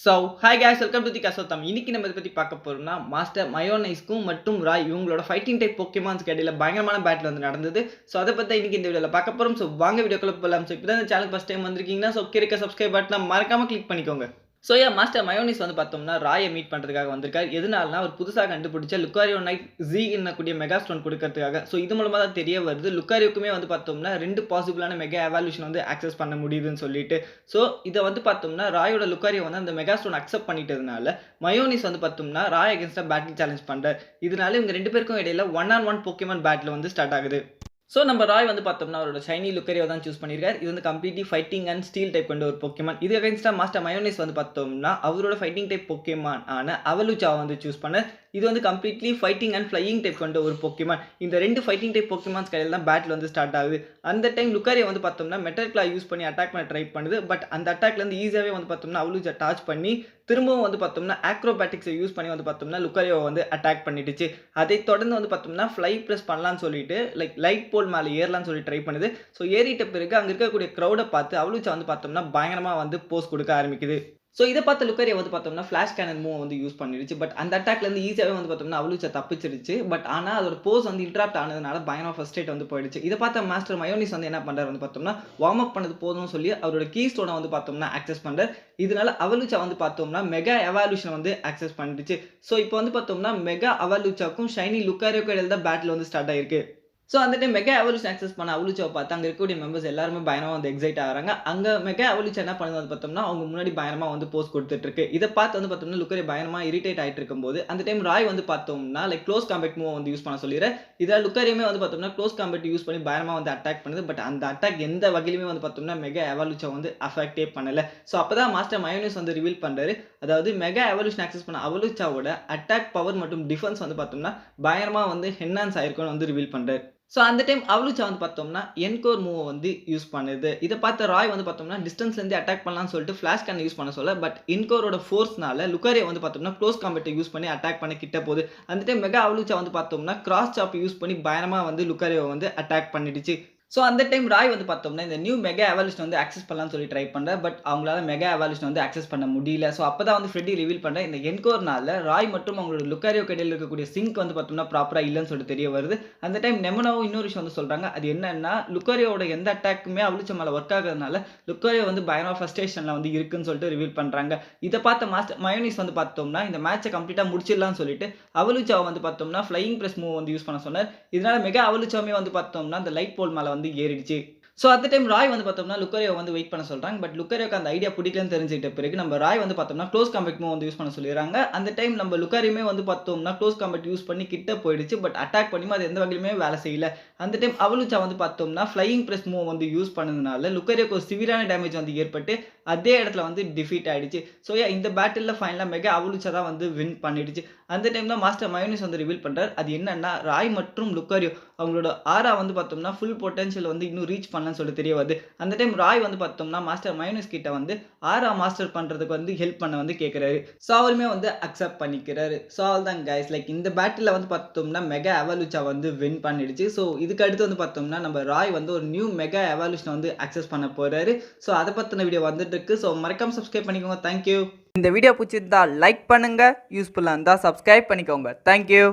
So hi guys welcome to the கசோத்தம். இன்னைக்கு நம்ம இதை பற்றி பார்க்க போகிறோம்னா மாஸ்டர் மயோனைஸ்க்கும் மற்றும் ராய் இவங்களோட ஃபைட்டிங் டைப் போக்கேமான்ஸ்க்கு இடையில பயங்கரமான பேட்டில் வந்து நடந்தது. ஸோ அதை பற்றி இன்னைக்கு இந்த வீடியோவில் பார்க்க போகிறோம். ஸோ வாங்க வீடியோக்குள்ள போகலாம். ஸோ இப்போ தான் இந்த சேனல் ஃபஸ்ட் டைம் வந்திருக்கீங்கன்னா ஸோ கீழே சப்ஸ்கிரைப் பட்டனை மறக்காம கிளிக் பண்ணிக்கோங்க. ஸோ மாஸ்டர் மயோனிஸ் வந்து பார்த்தோம்னா ராயை மீட் பண்ணுறதுக்காக வந்திருக்காரு. எதனாலனா அவர் புதுசாக கண்டுபிடிச்ச லுக்காரியோ நைட் ஜி என்னக்கூடிய மெகா ஸ்டோன் கொடுக்கறதுக்காக. ஸோ இது மூலமாக தான் தெரிய வருது லுக்காரியோக்குமே வந்து பார்த்தோம்னா 2 பாசிபிளான மெகா எவால்யூஷன் வந்து ஆக்சஸ் பண்ண முடியுதுன்னு சொல்லிட்டு. ஸோ இதை வந்து பார்த்தோம்னா ராயோட லுக்காரியோ வந்து அந்த மெகா ஸ்டோன் அக்செப்ட் பண்ணிட்டதுனால மயோனிஸ் வந்து பார்த்தோம்னா ராய் அகேன்ஸ்டாக பேட்டில் சேலஞ்ச் பண்ணுறாரு. இதனால இவங்க 2 பேருக்கும் இடையில 1-on-1 போக்கேமான் பேட்டில் வந்து ஸ்டார்ட் ஆகுது. ஸோ நம்ம ராய் வந்து பார்த்தோம்னா அவரோட ஷைனி லுக்கரியோ தான் சூஸ் பண்ணியிருக்காரு. இது வந்து completely fighting and Steeles type கொண்ட ஒரு போக்கேமான். இது அகைன்ஸ்டாக மாஸ்டர் மயோனிஸ் வந்து பார்த்தோம்னா அவரோட ஃபைட்டிங் டைப் போக்கேமான் ஆன அவலுச்சாவை வந்து சூஸ் பண்ண. இது வந்து completely fighting and flying type கொண்ட ஒரு போக்கேமான். இந்த 2 ஃபைட்டிங் டைப் போக்கேமான்ஸ் கையில் தான் பேட்டில் வந்து ஸ்டார்ட் ஆகுது. அந்த டைம் லுக்காரியோ வந்து பார்த்தோம்னா மெட்டல் கிளா யூஸ் பண்ணி அட்டாக் பண்ண ட்ரை பண்ணுது. பட் அந்த அட்டாக்லேருந்து ஈஸியாகவே வந்து பார்த்தோம்னா அவலுச்சா டாச் பண்ணி திரும்பவும் வந்து பார்த்தோம்னா ஆக்ரோபேட்டிக்ஸை யூஸ் பண்ணி வந்து பார்த்தோம்னா லுக்காரியோவை வந்து அட்டாக் பண்ணிடுச்சு. அதை தொடர்ந்து வந்து பார்த்தோம்னா ஃப்ளை ப்ரெஸ் பண்ணலான்னு சொல்லிட்டு லைட் போல் மேலே ஏறலான்னு சொல்லி ட்ரை பண்ணுது. ஸோ ஏறிட்ட பிறகு அங்கே இருக்கக்கூடிய க்ரௌடை பார்த்து அவலுச்சா வந்து பார்த்தோம்னா பயங்கரமாக வந்து போஸ் கொடுக்க ஆரம்பிக்குது. ஸோ இதை பார்த்து லுக்காரியோ வந்து பார்த்தோம்னா ஃப்ளாஷ் கேனன் மூவ் வந்து யூஸ் பண்ணிடுச்சு. பட் அந்த அட்டாக்லேருந்து ஈஸியாகவே வந்து பார்த்தோம்னா அவலுச்சா தப்பிச்சிருச்சு. பட் ஆனால் அதோட போஸ் வந்து இன்ட்ராப்ட் ஆனதுனால பயங்கரமாக ஃபர்ஸ்ட் வந்து போயிடுச்சு. இதை பார்த்த மாஸ்டர் மயோனிஸ் வந்து என்ன பண்ணுறாரு வந்து பார்த்தோம்னா வார்ம் அப் பண்ணது போதும்னு சொல்லி அவரோட கீ ஸ்டோனை வந்து பார்த்தோம்னா ஆக்சஸ் பண்ணுறாரு. இதனால அவலுச்சா வந்து பார்த்தோம்னா மெகா எவால்யூஷன் வந்து ஆக்சஸ் பண்ணிடுச்சு. ஸோ இப்போ வந்து பார்த்தோம்னா மெகா அவலுச்சாக்கும் ஷைனி லுக்காரியோக்கும் இடையில தான் பேட்டில் வந்து ஸ்டார்ட் ஆயிருக்கு. ஸோ அந்த டைம் மெகா எவல்யூஷன் ஆக்சஸ் பண்ண அவலுச்சாவை பார்த்து அங்கே இருக்கக்கூடிய மெம்பர்ஸ் எல்லாருமே பயங்கரமாக வந்து எக்ஸைட் ஆகிறாங்க. அங்கே மெகா எவல்யூஷன் என்ன பண்ணுது வந்து பார்த்தோம்னா அவங்க முன்னாடி பயங்கரமாக வந்து போஸ் கொடுத்துட்டு இருக்கு. இதை பார்த்து வந்து பார்த்தோம்னா லுக்காரியோ பயங்கரமாக இரிட்டேட் ஆகிட்டு இருக்கும்போது அந்த டைம் ராய் வந்து பார்த்தோம்னா க்ளோஸ் காம்பேட் மூவ் வந்து யூஸ் பண்ண சொல்லிடுறேன். இதில் லுக்காரியோமே வந்து பார்த்தோம்னா க்ளோஸ் காம்பேட் யூஸ் பண்ணி பயங்கரமாக வந்து அட்டாக் பண்ணுது. பட் அந்த அட்டாக் எந்த வகையிலுமே வந்து பார்த்தோம்னா மெகா எவல்யூஷா வந்து அஃபெக்டே பண்ணலை. ஸோ அப்போ தான் மாஸ்டர் மயோனிஸ் வந்து ரிவீல் பண்ணுறாரு. அதாவது மெகா எவல்யூஷன் ஆக்சஸ் பண்ண அவலுச்சாவோட அட்டாக் பவர் மற்றும் டிஃபென்ஸ் வந்து பார்த்தோம்னா பயங்கரமாக வந்து என்ஹான்ஸ் ஆயிருக்கும்னு வந்து ரிவீல் பண்ணுறாரு. ஸோ அந்த டைம் அவலுச்சா வந்து பார்த்தோம்னா என்கோர் மூவ் வந்து யூஸ் பண்ணுது. இதை பார்த்த ராய் வந்து பார்த்தோம்னா டிஸ்டன்ஸ்லேருந்து அட்டாக் பண்ணலாம்னு சொல்லிட்டு ஃப்ளாஷ் கேன் யூஸ் பண்ண சொல்ல. பட் என்கோரோட ஃபோர்ஸ்னால லுக்காரியோ வந்து பார்த்தோம்னா க்ளோஸ் காம்பேட்டை யூஸ் பண்ணி அட்டாக் பண்ண கிட்ட போகுது. அந்த டைம் மெகா அவலுச்சா வந்து பார்த்தோம்னா கிராஸ் சாப் யூஸ் பண்ணி பயங்கரமாக வந்து லுக்காரியோ வந்து அட்டாக் பண்ணிடுச்சு. ஸோ அந்த டைம் ராய் வந்து பார்த்தோம்னா இந்த நியூ மெகா எவல்யூஷன் வந்து ஆக்சஸ் பண்ணலாம்னு சொல்லி ட்ரை பண்ணுறேன். பட் அவங்களால மெகா எவல்யூஷன் வந்து ஆக்சஸ் பண்ண முடியல. ஸோ அப்போ தான் வந்து ஃப்ரெட்டி ரிவீல் பண்ணுறேன். இந்த என்கோர்னால ராய் மற்றும் அவங்களோட லுக்காரியோ இடையில இருக்கக்கூடிய சிங்க் வந்து பார்த்தோம்னா ப்ராப்பராக இல்லைன்னு சொல்லிட்டு தெரிய வருது. அந்த டைம் நெமனோவும் இன்னொரு விஷயம் வந்து சொல்கிறாங்க. அது என்னன்னா லுக்காரியோட எந்த அட்டாக்குமே அவலுச்சா மேலே ஒர்க் ஆகிறதுனால லுக்காரியோ வந்து பயங்கரமாக ஃபர்ஸ்டேஷனில் வந்து இருக்குன்னு சொல்லிட்டு ரிவீல் பண்ணுறாங்க. இதை பார்த்த மாஸ்டர் மயோனிஸ் வந்து பார்த்தோம்னா இந்த மேட்சை கம்ப்ளீட்டாக முடிச்சிடலாம்னு சொல்லிட்டு அவலுச்சாவை வந்து பார்த்தோம்னா ஃப்ளையிங் ப்ரெஸ் மூவ் வந்து யூஸ் பண்ண சொன்னார். இதனால மெகா அவலுச்சாவுமே வந்து பார்த்தோம்னா அந்த லைட் போல் மேலே வந்து ஏறிடுச்சு. ஸோ அந்த டைம் ராய் வந்து பார்த்தோம்னா லுக்காரியோ வந்து வெயிட் பண்ண சொல்கிறாங்க. பட் லுக்காரியோக்கு அந்த ஐடியா பிடிக்கலன்னு தெரிஞ்சுக்கிட்ட பிறகு நம்ம ராய் வந்து பார்த்தோம்னா க்ளோஸ் காம்பேட் மூவ் வந்து யூஸ் பண்ண சொல்லிடுறாங்க. அந்த டைம் நம்ம லுக்காரியுமே வந்து பார்த்தோம்னா க்ளோஸ் காம்பேட் யூஸ் பண்ணி கிட்ட போயிடுச்சு. பட் அட்டாக் பண்ணியும் அது எந்த வகையிலுமே வேலை செய்யல. அந்த டைம் அவலுச்சா வந்து பார்த்தோம்னா ஃப்ளையிங் ப்ரெஸ் மூவ் வந்து யூஸ் பண்ணதுனால லுக்காரியோக்கு ஒரு சிவியரான டேமேஜ் வந்து ஏற்பட்டு அதே இடத்துல வந்து டிஃபீட் ஆயிடுச்சு. ஸோ இந்த பேட்டிலில் ஃபைனலாக மெகா அவலுச்சா தான் வந்து வின் பண்ணிடுச்சு. அந்த டைம் தான் மாஸ்டர் மயோனிஸ் வந்து ரிவீல் பண்ணுறாரு. அது என்னன்னா ராய் மற்றும் லுக்காரியோ அவங்களோட ஆரா வந்து பார்த்தோம்னா ஃபுல் பொட்டன்ஷியல் வந்து இன்னும் ரீச் பண்ணலன்னு சொல்லிட்டு தெரிய வருது. அந்த டைம் ராய் வந்து பார்த்தோம்னா மாஸ்டர் மயோனிஸ் கிட்ட வந்து ஆரா மாஸ்டர் பண்ணுறதுக்கு வந்து ஹெல்ப் பண்ண வந்து கேட்குறாரு. ஸோ அவருமே வந்து அக்செப்ட் பண்ணிக்கிறாரு. ஸோ ஆல் தான் கைஸ் இந்த பேட்டில் வந்து பார்த்தோம்னா மெகா எவல்யூச்சா வந்து வின் பண்ணிடுச்சு. ஸோ இதுக்கு அடுத்து வந்து பார்த்தோம்னா நம்ம ராய் வந்து ஒரு நியூ மெகா எவல்யூஷன் வந்து அக்சஸ் பண்ண போறாரு. ஸோ அதை பற்றின வீடியோ வந்துட்டு இருக்கு. ஸோ மறக்காம சப்ஸ்கிரைப் பண்ணிக்கோங்க. தேங்க்யூ. இந்த வீடியோ பிடிச்சிருந்தா லைக் பண்ணுங்க, யூஸ்ஃபுல்லாக இருந்தால் சப்ஸ்கிரைப் பண்ணிக்கோங்க. தேங்க்யூ.